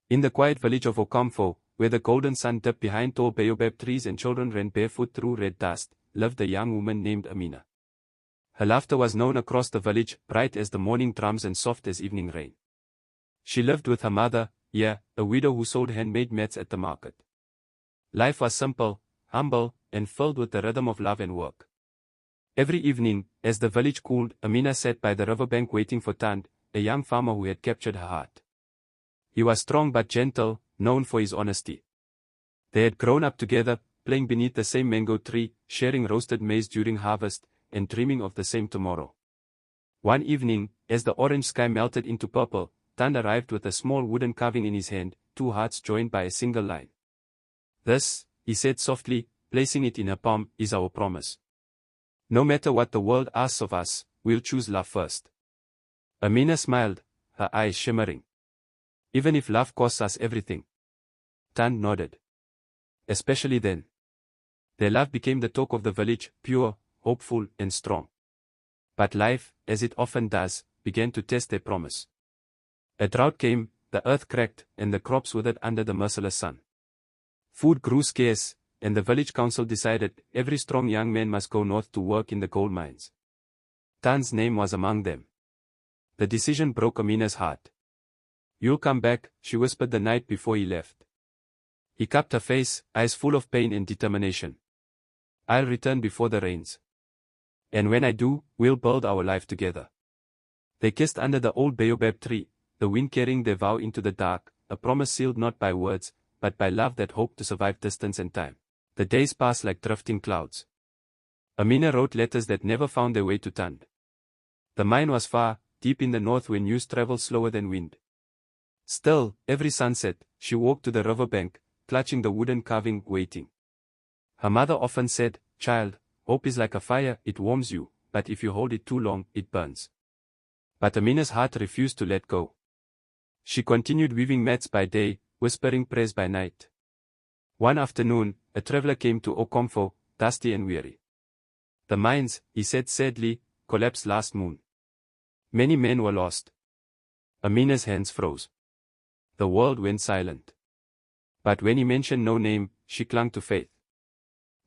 In the quiet village of Okamfo, where the golden sun dipped behind tall baobab trees and children ran barefoot through red dust, lived a young woman named Amina. Her laughter was known across the village, bright as the morning drums and soft as evening rain. She lived with her mother, a widow who sold handmade mats at the market. Life was simple, humble, and filled with the rhythm of love and work. Every evening, as the village cooled, Amina sat by the riverbank waiting for Tunde, a young farmer who had captured her heart. He was strong but gentle, known for his honesty. They had grown up together, playing beneath the same mango tree, sharing roasted maize during harvest, and dreaming of the same tomorrow. One evening, as the orange sky melted into purple, Tunde arrived with a small wooden carving in his hand, two hearts joined by a single line. "This," he said softly, placing it in her palm, "is our promise. No matter what the world asks of us, we'll choose love first." Amina smiled, her eyes shimmering. "Even if love costs us everything?" Tunde nodded. "Especially then." Their love became the talk of the village, pure, hopeful, and strong. But life, as it often does, began to test their promise. A drought came, the earth cracked, and the crops withered under the merciless sun. Food grew scarce, and the village council decided every strong young man must go north to work in the gold mines. Tunde's name was among them. The decision broke Amina's heart. "You'll come back," she whispered the night before he left. He cupped her face, eyes full of pain and determination. "I'll return before the rains. And when I do, we'll build our life together." They kissed under the old baobab tree, the wind carrying their vow into the dark, a promise sealed not by words, but by love that hoped to survive distance and time. The days passed like drifting clouds. Amina wrote letters that never found their way to Tunde. The mine was far, deep in the north where news traveled slower than wind. Still, every sunset, she walked to the riverbank, clutching the wooden carving, waiting. Her mother often said, "Child, hope is like a fire, it warms you, but if you hold it too long, it burns." But Amina's heart refused to let go. She continued weaving mats by day, whispering prayers by night. One afternoon, a traveler came to Okamfo, dusty and weary. "The mines," he said sadly, "collapsed last moon. Many men were lost." Amina's hands froze. The world went silent. But when he mentioned no name, she clung to faith.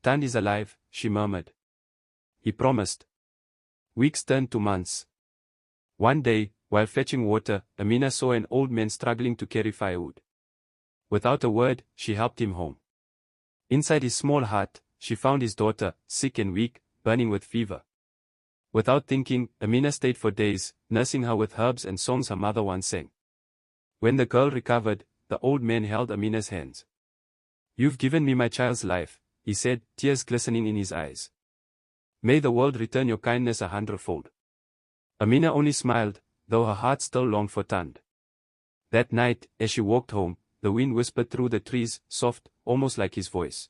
"Tunde is alive," she murmured. "He promised." Weeks turned to months. One day, while fetching water, Amina saw an old man struggling to carry firewood. Without a word, she helped him home. Inside his small hut, she found his daughter, sick and weak, burning with fever. Without thinking, Amina stayed for days, nursing her with herbs and songs her mother once sang. When the girl recovered, the old man held Amina's hands. "You've given me my child's life," he said, tears glistening in his eyes. "May the world return your kindness 100-fold." Amina only smiled, though her heart still longed for Tunde. That night, as she walked home, the wind whispered through the trees, soft, almost like his voice.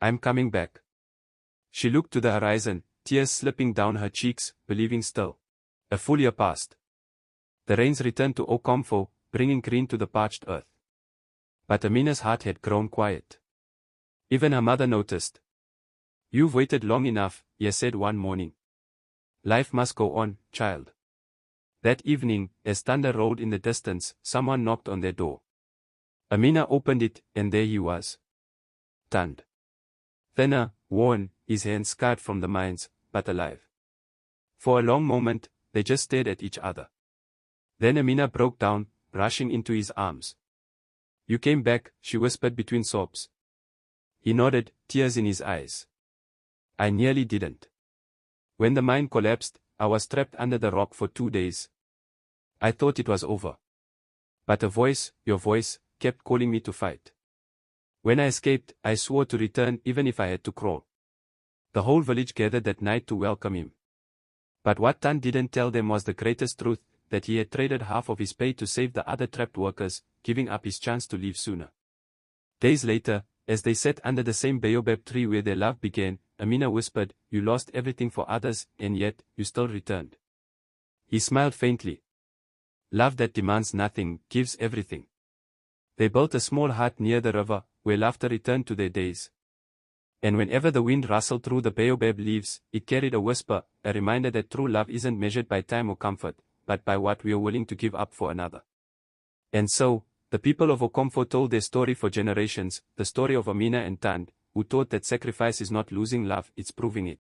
"I'm coming back." She looked to the horizon, tears slipping down her cheeks, believing still. A full year passed. The rains returned to Okamfo, bringing green to the parched earth. But Amina's heart had grown quiet. Even her mother noticed. "You've waited long enough," he said one morning. "Life must go on, child." That evening, as thunder rolled in the distance, someone knocked on their door. Amina opened it, and there he was. Tunde. Thinner, worn, his hands scarred from the mines, but alive. For a long moment, they just stared at each other. Then Amina broke down, rushing into his arms. "You came back," she whispered between sobs. He nodded, tears in his eyes. "I nearly didn't. When the mine collapsed, I was trapped under the rock for 2 days. I thought it was over. But a voice, your voice, kept calling me to fight. When I escaped, I swore to return even if I had to crawl." The whole village gathered that night to welcome him. But what Tunde didn't tell them was the greatest truth, that he had traded half of his pay to save the other trapped workers, giving up his chance to leave sooner. Days later, as they sat under the same baobab tree where their love began, Amina whispered, "You lost everything for others, and yet, you still returned." He smiled faintly. "Love that demands nothing, gives everything." They built a small hut near the river, where laughter returned to their days. And whenever the wind rustled through the baobab leaves, it carried a whisper, a reminder that true love isn't measured by time or comfort, but by what we are willing to give up for another. And so, The people of Okomfo told their story for generations, the story of Amina and Tunde, who taught that sacrifice is not losing love, it's proving it.